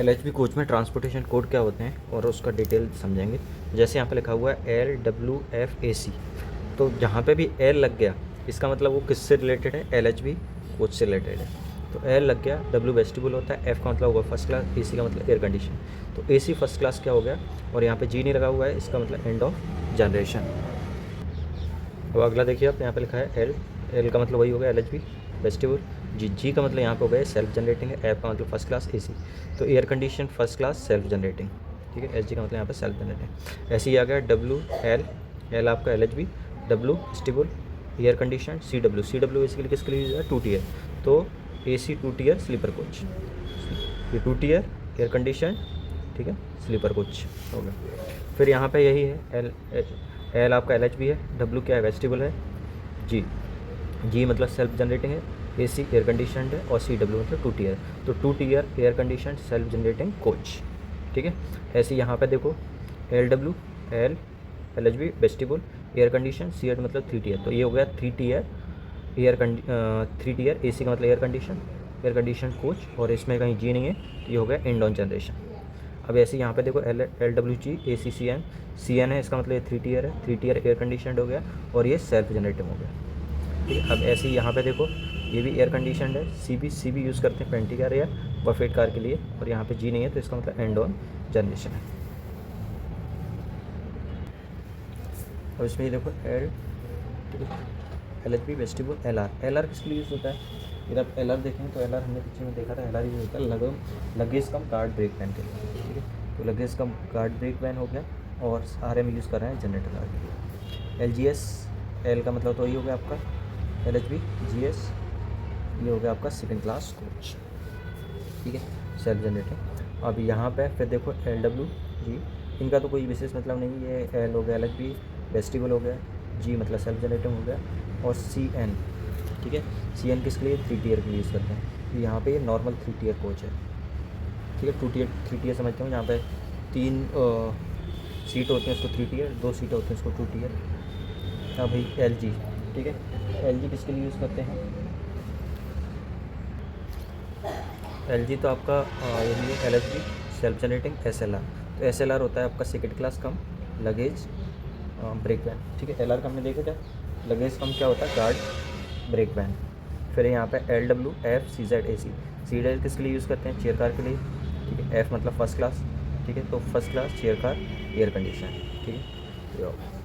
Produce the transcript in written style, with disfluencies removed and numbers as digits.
LHB coach में transportation code क्या होते हैं और उसका डिटेल समझेंगे। जैसे यहाँ पे लिखा हुआ है LWFAC, तो जहाँ पे भी एल लग गया इसका मतलब वो किससे रिलेटेड है, एलएचबी कोच से रिलेटेड है। तो एल लग गया, डब्ल्यू वेस्टिबुल होता है, एफ का मतलब होगा फर्स्ट क्लास, एसी का मतलब एयर कंडीशन। तो एसी फर्स्ट क्लास क्या हो गया, और यहाँ पे जी नहीं लगा हुआ है, इसका मतलब एंड ऑफ जनरेशन। अब अगला देखिए आप, यहाँ पे लिखा है एल, एल का मतलब वही हो गया एलएचबी वेस्टिबुल। जी का मतलब यहाँ पे हो गया सेल्फ जनरेटिंग है, एफ का मतलब फर्स्ट क्लास, एसी तो air condition first class self generating, ठीक है। एस जी का मतलब यहाँ पे सेल्फ जनरेटिंग। ऐसे ही आ गया डब्ल्यू एल, एल आपका LHB, W vestibule, air condition, C W basically किसके लिए यूज है, 2 टीयर, तो एसी 2 टीयर स्लीपर कोच, ये 2 टीयर एयर कंडीशन, ठीक है, स्लीपर कोच हो गया। फिर यहाँ पे यही है एल, एल आपका एलएचबी है, डब्ल्यू क्या है वेस्टिबल है, जी जी मतलब सेल्फ जनरेटिंग है, एसी एयर कंडीशन है, और सी डब्ल्यू मतलब 2 टीयर, तो 2 tier air condition self generating coach, ठीक है। ऐसे यहाँ पे देखो L W, L LHB vestibule, air condition, C एड मतलब 3 टीयर, तो ये हो गया 3 टीयर एयर 3 टीयर, एसी का मतलब एयर कंडीशन कोच, और इसमें कहीं जी नहीं है, तो ये हो गया एंड ऑन जनरेशन। अब ऐसे यहाँ पे देखो एल डब्ल्यू जी, ए सी एन है, इसका मतलब ये 3 टीयर है, 3 टीयर एयर कंडीशन हो गया, और ये सेल्फ जनरेटिव हो गया, ठीक है। अब ऐसे ही यहाँ पे देखो ये भी एयर कंडीशन है, सी बी यूज़ करते हैं पेंटी कार या बफेट कार के लिए, और यहाँ पे जी नहीं है, तो इसका मतलब एंड ऑन जनरेशन है। और इसमें ये देखो L, L H P vestibule, L R किसके लिए यूज़ होता है, फिर आप एल आर देखें तो एल आर हमने पीछे में देखा था, एल आर यूज़ होता है लगेज कम गार्ड ब्रेक वैन के लिए, ठीक है। तो लगेज कम गार्ड ब्रेक वैन हो गया, और सारे में यूज़ कर रहे हैं जनरेटर कार के लिए। एल जी एस, एल का मतलब तो ये हो गया आपका L H B, G S ये हो गया आपका सेकंड क्लास कोच, ठीक है, सेल्फ जनरेटिंग। अब यहाँ पे फिर देखो एल डब्ल्यू जी, इनका तो कोई विशेष मतलब नहीं, ये एल हो गया एल एच बी वेस्टिबल हो गया, जी मतलब सेल्फ जनरेटिंग हो गया, और सी एन, ठीक है, सी एन किसके लिए, 3 टीयर के लिए यूज़ करते हैं। यहाँ पे ये नॉर्मल 3 टीयर कोच है, ठीक है, 2 टीयर 3 टीयर समझते हो, यहाँ पे 3 सीट होती हैं उसको 3 टीयर, 2 सीटें होती हैं उसको 2 टीयर। हाँ भाई एल जी, ठीक है, एल जी किसके लिए यूज़ करते हैं, एल जी तो आपका यही है L H be self generating S L R, तो एस एल आर होता है आपका सेकेंड क्लास कम लगेज ब्रेक वैन, ठीक है। एल आर का हमने देखा था, लगेज कम क्या होता है, गार्ड ब्रेक वैन। फिर यहाँ पे L W F C Z A C Z किसके लिए यूज़ करते हैं, चेयर कार के लिए, ठीक है। एफ मतलब फर्स्ट क्लास, ठीक है, तो first class chair car air condition, ठीक है।